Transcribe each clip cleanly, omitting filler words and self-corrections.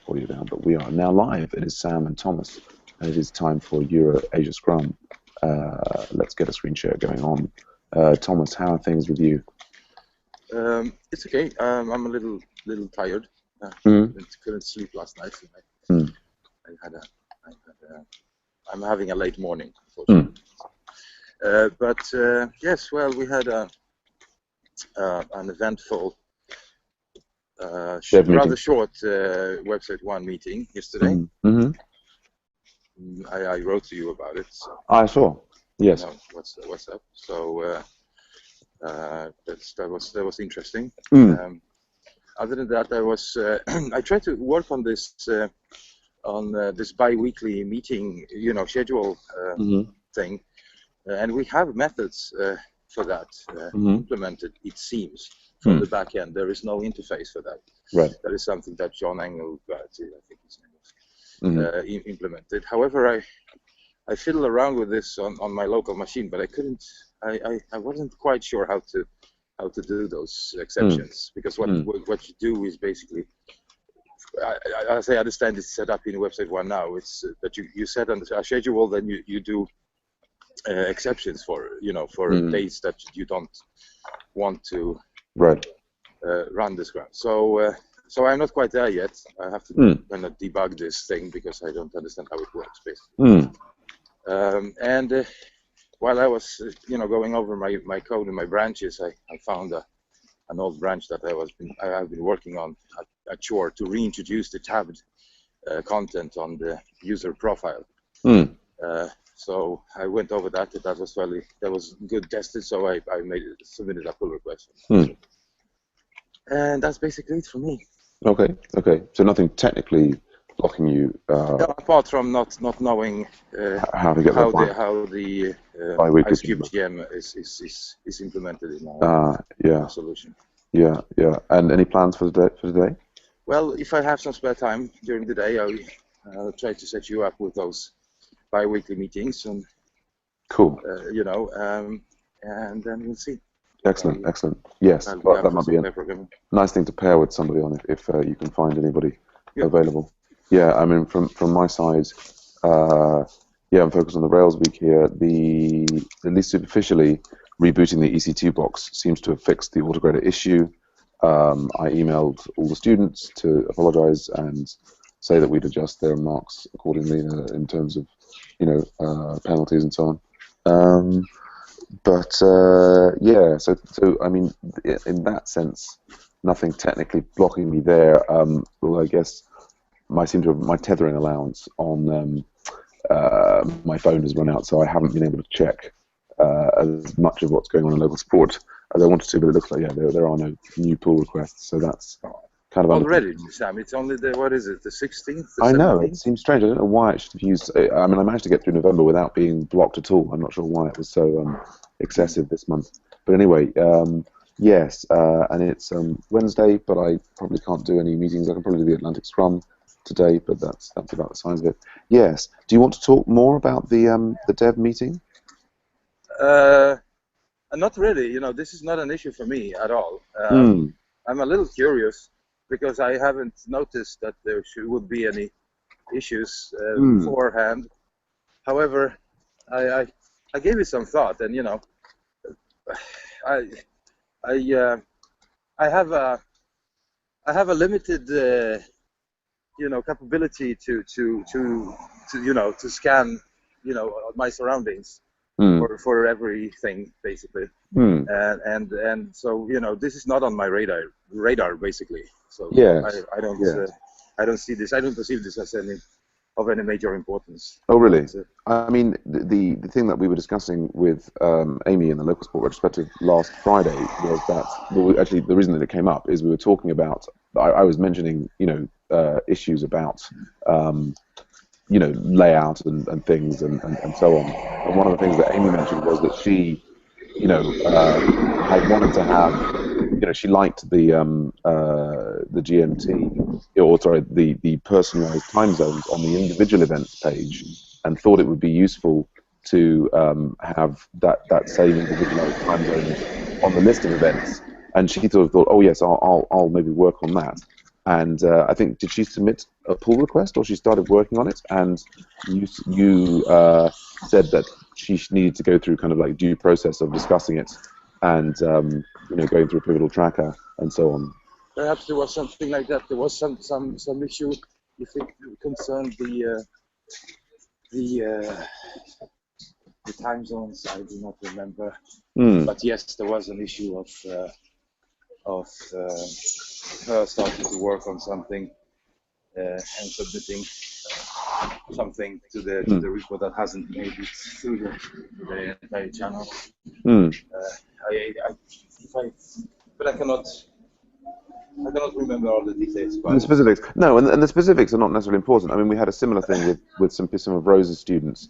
audio down, but we are now live. It is Sam and Thomas, and it is time for EuroAsia Scrum. Let's get a screen share going on. Thomas, how are things with you? It's okay. I'm a little tired. Couldn't sleep last night. So I'm having a late morning, unfortunately. But yes, well, we had an eventful, rather short website one meeting yesterday. I wrote to you about it. So I saw. Yes. You know, what's up? So that was interesting. Other than that, I tried to work on this this bi-weekly meeting, schedule thing, and we have methods for that implemented. It seems from the back end, there is no interface for that. Right. That is something that John Engel, I think his name was, implemented. However, I fiddled around with this on my local machine, but I couldn't. I wasn't quite sure how to do those exceptions, because what you do is basically, as I understand it's set up in website one now, it's that you set on a schedule, then you do exceptions for days that you don't want to run the Scrum. So I'm not quite there yet. I have to kind of debug this thing because I don't understand how it works basically. And while I was going over my code and my branches, I found an old branch that I have been working on, a chore to reintroduce the tabbed content on the user profile. So I went over that. That was good tested. So I submitted a pull request. And that's basically it for me. Okay. So nothing technically blocking you. Apart from not knowing how to get how the IceCube GM is implemented in our solution. Yeah. And any plans for today? Well, if I have some spare time during the day, I'll try to set you up with those bi-weekly meetings, and cool. And then we'll see. Excellent. Yes, that might be a nice thing to pair with somebody on if you can find anybody available. Yeah, I mean, from my side, I'm focused on the Rails week here. At least superficially, rebooting the EC2 box seems to have fixed the Autograder issue. I emailed all the students to apologize and say that we'd adjust their marks accordingly in terms of, penalties and so on. So I mean, in that sense, nothing technically blocking me there. Well, I guess my tethering allowance on my phone has run out, so I haven't been able to check as much of what's going on in LocalSupport as I wanted to. But it looks like there are no new pull requests, so that's kind of already, Sam. It's only the 16th? I know, it seems strange. I don't know why it should have used. I mean, I managed to get through November without being blocked at all. I'm not sure why it was so excessive this month. But anyway, yes, and it's Wednesday, but I probably can't do any meetings. I can probably do the Atlantic Scrum today, but that's about the size of it. Yes. Do you want to talk more about the dev meeting? Not really. This is not an issue for me at all. I'm a little curious because I haven't noticed that there would be any issues beforehand. However, I gave it some thought, and I have a limited capability to scan my surroundings for everything basically, and so this is not on my radar basically. So I don't see this. I don't perceive this as any major importance. Oh, really? I mean, the thing that we were discussing with Amy in the LocalSupport retrospective last Friday was that, actually, the reason that it came up is we were talking about, I was mentioning, issues about, layout and things and so on. And one of the things that Amy mentioned was that she, had wanted to have, she liked the GMT, or sorry, the personalized time zones on the individual events page, and thought it would be useful to have that same individualized time zones on the list of events. And she thought, oh yes, I'll maybe work on that. and I think, did she submit a pull request, or she started working on it? And you said that she needed to go through kind of like due process of discussing it, and going through a pivotal tracker and so on. Perhaps there was something like that. There was some issue. You think concerned the time zones. I do not remember. But yes, there was an issue of her starting to work on something and submitting something to the repo that hasn't made it through the entire channel. But I cannot remember all the details. The specifics, no, and the specifics are not necessarily important. I mean, we had a similar thing with some of Rose's students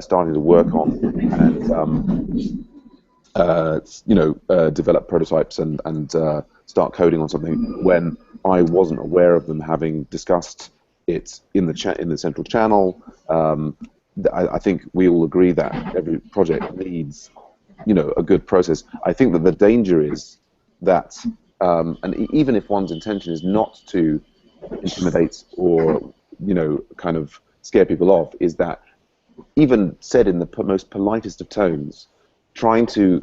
starting to work on and develop prototypes and start coding on something when I wasn't aware of them having discussed it in the central channel. I think we all agree that every project needs, a good process. I think that the danger is that, and even if one's intention is not to intimidate or, kind of scare people off, is that even said in the most politest of tones, trying to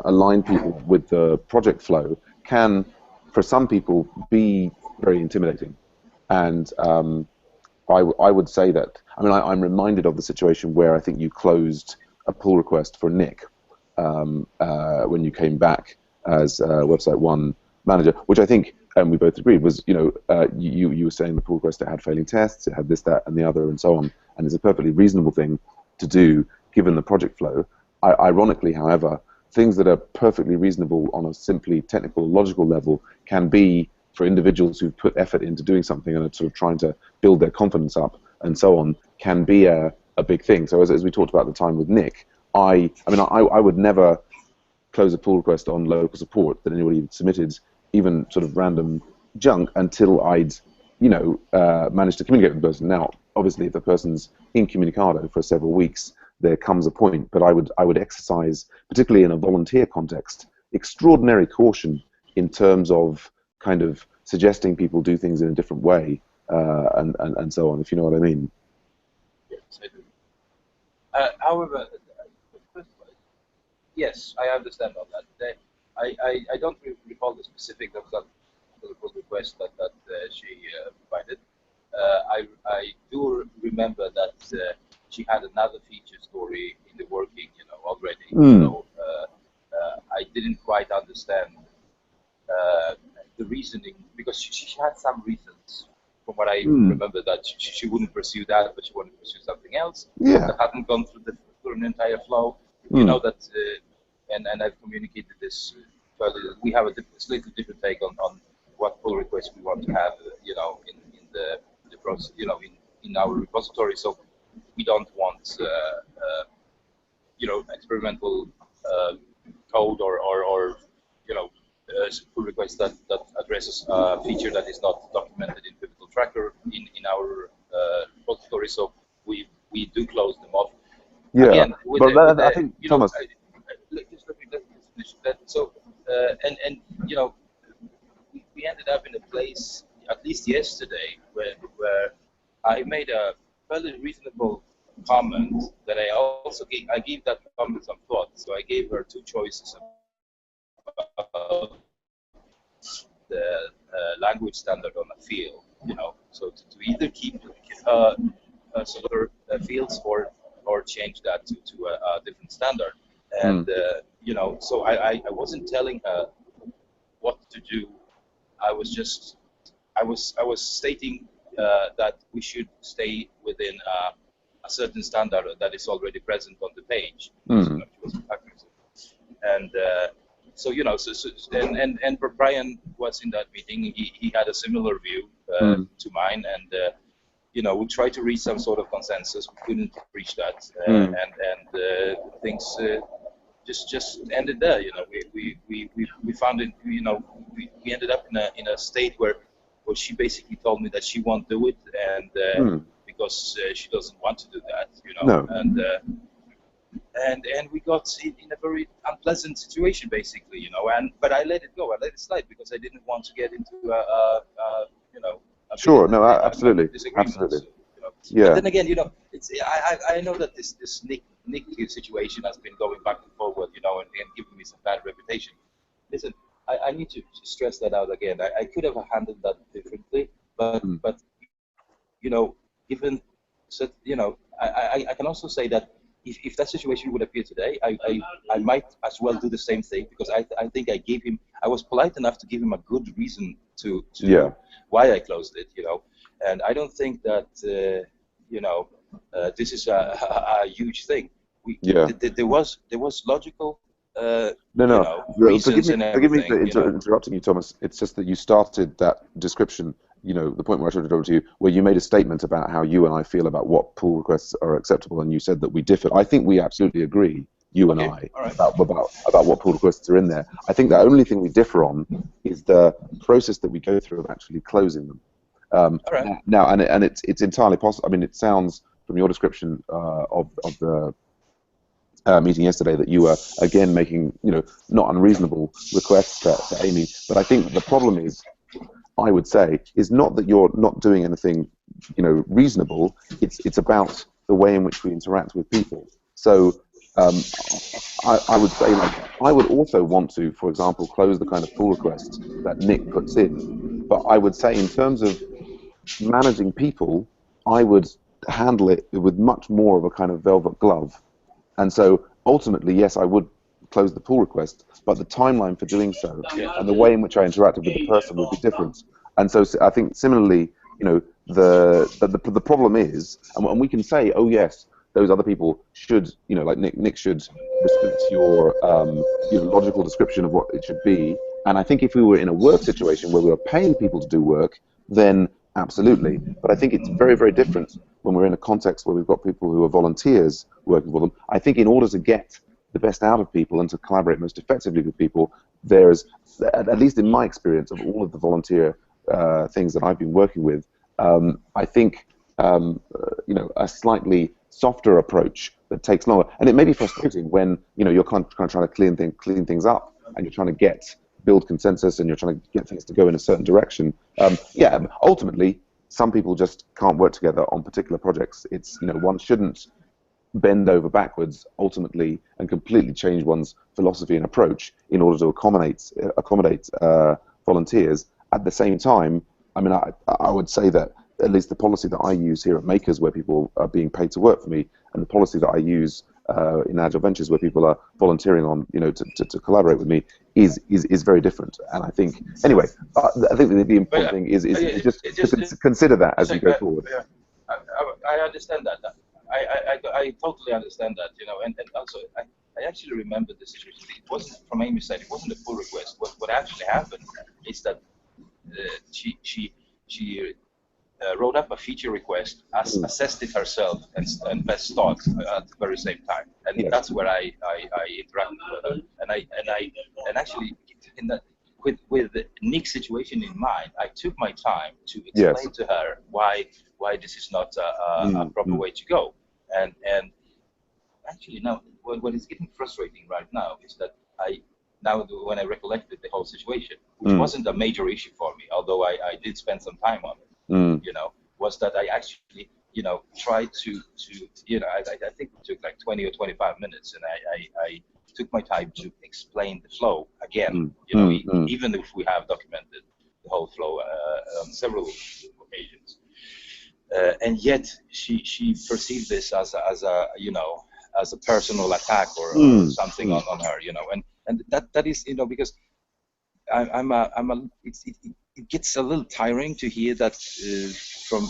align people with the project flow can, for some people, be very intimidating. And I would say that, I'm reminded of the situation where I think you closed a pull request for Nick when you came back as Website 1 manager, which I think, and we both agreed, was, you were saying the pull request, it had failing tests, it had this, that, and the other, and so on, and it's a perfectly reasonable thing to do given the project flow. Ironically, however, things that are perfectly reasonable on a simply technical, logical level can be, for individuals who've put effort into doing something and are sort of trying to build their confidence up and so on, can be a big thing. So as we talked about at the time with Nick, I would never close a pull request on local support that anybody submitted, even sort of random junk, until I'd managed to communicate with the person. Now, obviously, if the person's incommunicado for several weeks, there comes a point. But I would exercise, particularly in a volunteer context, extraordinary caution in terms of kind of suggesting people do things in a different way and so on, if you know what I mean. Yes, I do. However, yes, I understand all that. I don't recall the specific of that request that she provided. I do remember that she had another feature story in the working, already. So I didn't quite understand the reasoning, because she had some reasons, from what I remember, that she wouldn't pursue that, but she wanted to pursue something else that hadn't gone through an entire flow. You know that, and I've communicated this further. We have a slightly different take on what pull requests we want to have, in the process, in our repository. So we don't want, experimental code or pull requests that addresses a feature that is not documented in Pivotal Tracker in our repository. So we do close them off. Yeah, again, but I think, Thomas. Just let me finish that. So, we ended up in a place, at least yesterday, where I made a fairly reasonable comment that I gave that comment some thought. So I gave her two choices about the language standard on a field, so to either keep sort of fields or change that to a different standard. And so I wasn't telling her what to do. I was stating that we should stay within a certain standard that is already present on the page. And so and Brian was in that meeting. He had a similar view to mine, and we tried to reach some sort of consensus. We couldn't reach that, and things just ended there. We found it. We ended up in a state where she basically told me that she won't do it, and because she doesn't want to do that. No. And and we got in a very unpleasant situation, basically, but I let it go. I let it slide because I didn't want to get into sure, no, absolutely, absolutely. So, yeah. But then again, it's I know that this Nick situation has been going back and forward, and giving me some bad reputation. Listen, I need to stress that out again. I could have handled that differently, but given so I can also say that if that situation would appear today, I might as well do the same thing, because I think I was polite enough to give him a good reason to why I closed it, and I don't think that this is a huge thing. There was logical reasons and everything. Forgive me for interrupting you, Thomas. It's just that you started that description, the point where I turned it over to you, where you made a statement about how you and I feel about what pull requests are acceptable, and you said that we differed. I think we absolutely agree, you and I, about what pull requests are in there. I think the only thing we differ on is the process that we go through of actually closing them. Now, and it's entirely possible. I mean, it sounds from your description of the meeting yesterday that you were again making not unreasonable requests to Amy. But I think the problem is, I would say, is not that you're not doing anything reasonable. It's about the way in which we interact with people. So I would say, I would also want to, for example, close the kind of pull requests that Nick puts in. But I would say, in terms of managing people, I would handle it with much more of a kind of velvet glove. And so ultimately, yes, I would close the pull request, but the timeline for doing so and the way in which I interacted with the person would be different. And so I think similarly, the problem is, and we can say, oh yes, those other people should, like Nick should respect your logical description of what it should be. And I think if we were in a work situation where we were paying people to do work, then absolutely. But I think it's very, very different when we're in a context where we've got people who are volunteers working for them. I think in order to get the best out of people and to collaborate most effectively with people, there's, at least in my experience of all of the volunteer things that I've been working with, I think a slightly softer approach that takes longer. And it may be frustrating when you're kind of trying to clean things up, and you're trying to build consensus, and you're trying to get things to go in a certain direction. Ultimately, some people just can't work together on particular projects. It's one shouldn't bend over backwards ultimately and completely change one's philosophy and approach in order to accommodate volunteers. At the same time, I mean, I would say that at least the policy that I use here at Makers, where people are being paid to work for me, and the policy that I use in Agile Ventures, where people are volunteering on, to collaborate with me, is very different. And I think, anyway, I think the important thing is just to consider that as you go forward. Yeah. I understand that. I totally understand that, and also I actually remember the situation. It wasn't from Amy's side. It wasn't a pull request. What actually happened is that she wrote up a feature request, assessed it herself, and best thought at the very same time. And that's where I interacted with her. And actually, in that, with Nick's situation in mind, I took my time to explain to her why this is not a proper way to go. And actually now, what is getting frustrating right now is that when I recollected the whole situation, which wasn't a major issue for me, although I did spend some time on it, was that I actually, tried to I think it took like 20 or 25 minutes, and I took my time to explain the flow again, even if we have documented the whole flow on several occasions. And yet she perceived this as a personal attack or something on her, and that is, because it gets a little tiring to hear that from,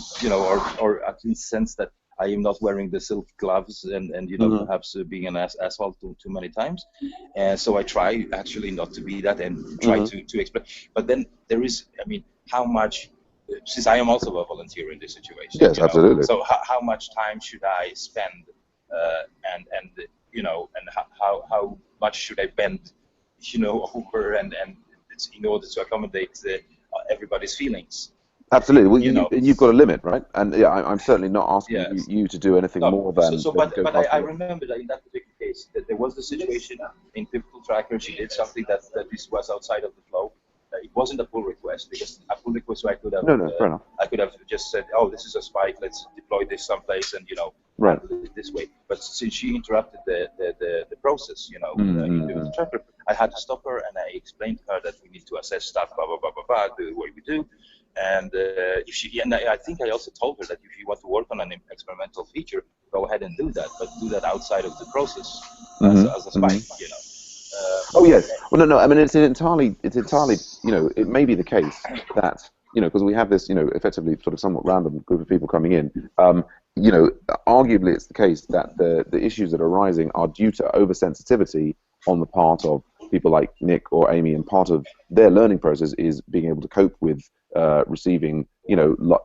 or at least sense that I am not wearing the silk gloves and perhaps being an asshole too many times. And so I try actually not to be that and try to explain. But then there is, how much, since I am also a volunteer in this situation. Yes, absolutely. So how much time should I spend and how much should I bend, over and it's in order to accommodate everybody's feelings. Absolutely. Well, you've got a limit, right? And yeah, I'm certainly not asking you to do anything more than. But I remember that in that particular case, that there was the situation in Pivotal Tracker. She did something that this was outside of the flow. It wasn't a pull request, because a pull request I could have. Fair enough. I could have just said, "Oh, this is a spike. Let's deploy this someplace," and right. handle it this way. But since she interrupted the process, in the tracker, I had to stop her, and I explained to her that we need to assess stuff, blah blah blah blah blah, the way we do. And I think I also told her that if you want to work on an experimental feature, go ahead and do that, but do that outside of the process as a spike, Oh yes. Well, no. I mean, it's entirely. It may be the case that because we have this, effectively sort of somewhat random group of people coming in. Arguably, it's the case that the issues that are arising are due to oversensitivity on the part of people like Nick or Amy, and part of their learning process is being able to cope with receiving,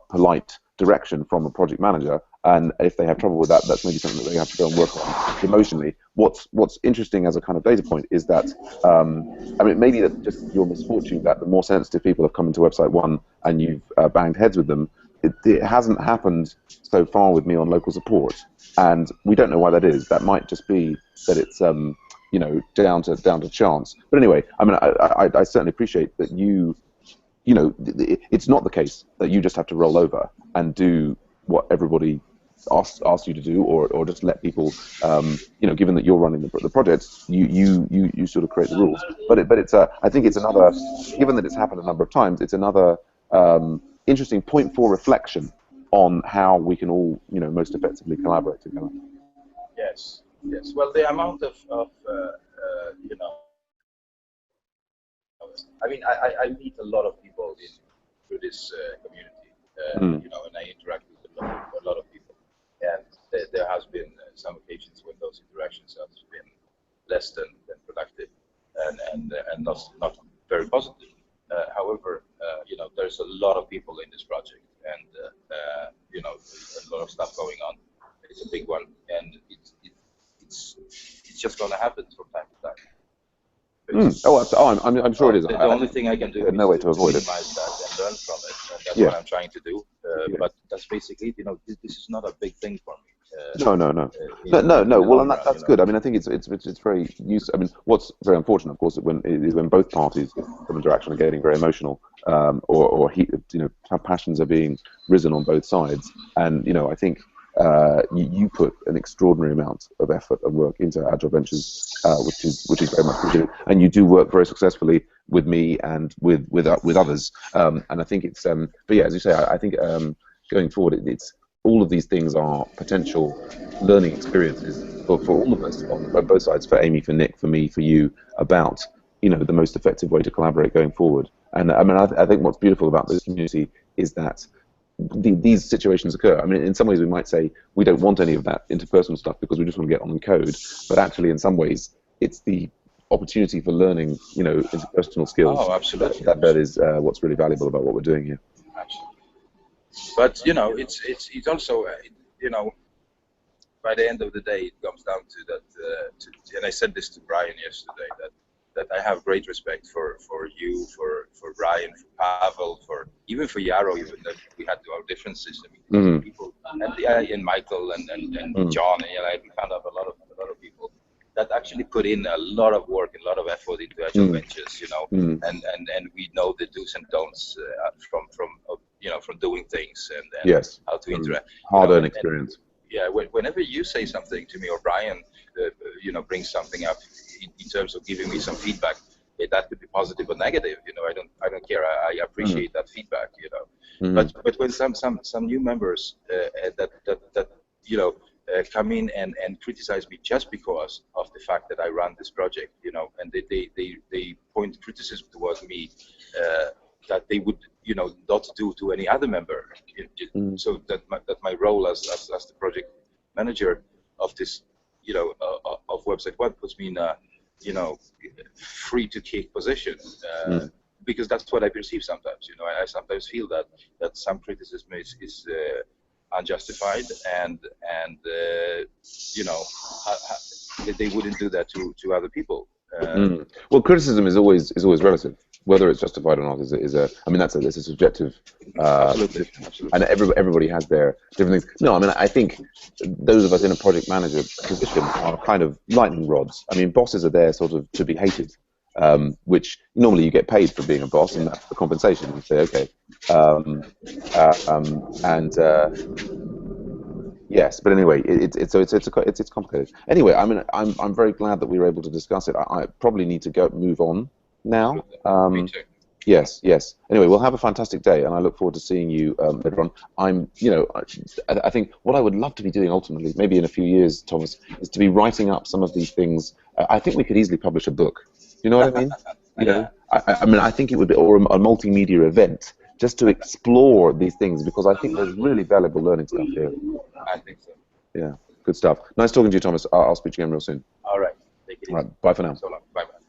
polite direction from a project manager. And if they have trouble with that, that's maybe something that they have to go and work on emotionally. What's interesting as a kind of data point is that, maybe that just your misfortune that the more sensitive people have come into website one and you've banged heads with them. It hasn't happened so far with me on local support, and we don't know why that is. That might just be that it's down to chance. But anyway, I certainly appreciate that it's not the case that you just have to roll over and do what everybody asks you to do, or just let people, given that you're running the project, you sort of create the rules. But it's I think it's another, given that it's happened a number of times, it's another interesting point for reflection on how we can all, most effectively collaborate together. Yes. Well, the amount of I meet a lot of people through this community, and I interact with a lot of people, and there has been some occasions when those interactions have been less than productive, and not very positive. However, there's a lot of people in this project, and a lot of stuff going on. It's a big one, and it's just going to happen from time to time. I'm sure it is. The only thing I can do is no way to avoid it. Minimize that and learn from it, and that's what I'm trying to do. But that's basically, this is not a big thing for me. No. Well, and that's good. I think it's very useful. What's very unfortunate, of course, is when both parties come into action are getting very emotional, or passions are being risen on both sides. And I think you put an extraordinary amount of effort and work into Agile Ventures, which is very much appreciated. And you do work very successfully with me and with others. And I think it's but yeah, as you say, I think going forward, it's all of these things are potential learning experiences for all of us on both sides, for Amy, for Nick, for me, for you, about the most effective way to collaborate going forward. And I think what's beautiful about this community is that these situations occur. In some ways we might say we don't want any of that interpersonal stuff because we just want to get on and code, but actually in some ways it's the opportunity for learning interpersonal skills. Oh, absolutely. That is what's really valuable about what we're doing here. Absolutely. But it's also by the end of the day it comes down to that and I said this to Brian yesterday, that I have great respect for you, for Brian, for Pavel, even for Yaro, even that we had our differences. People and Michael and John, we found out a lot of people that actually put in a lot of work and a lot of effort into Agile Ventures, and we know the do's and don'ts from doing things and yes, how to interact. Hard-earned experience. Whenever you say something to me or Brian, brings something up in terms of giving me some feedback, that could be positive or negative. I don't care. I appreciate that feedback. But when some new members that come in and criticize me just because of the fact that I run this project, and they point criticism towards me that they would not do to any other member, so that my role as the project manager of this of website one puts me in a free to kick position, because that's what I perceive sometimes. I sometimes feel that some criticism is unjustified, and they wouldn't do that to other people. Well, criticism is always relative. whether it's justified or not is a. I mean, that's a subjective. Absolutely. And everybody has their different things. No, I mean, I think those of us in a project manager position are kind of lightning rods. I mean, bosses are there sort of to be hated, which normally you get paid for being a boss, and that's the compensation. You say, okay, yes, but anyway, it's complicated. Anyway, I mean, I'm very glad that we were able to discuss it. I probably need to move on now. Me too. Yes. Anyway, we'll have a fantastic day, and I look forward to seeing you later on. I think what I would love to be doing ultimately, maybe in a few years, Thomas, is to be writing up some of these things. I think we could easily publish a book. You know what I mean? You know, I mean, I think it would be, or a multimedia event, just to explore these things, because I think there's really valuable learning stuff here. I think so. Yeah, good stuff. Nice talking to you, Thomas. I'll speak to you again real soon. All right. Take it easy. All right, bye for now. So long. Bye-bye.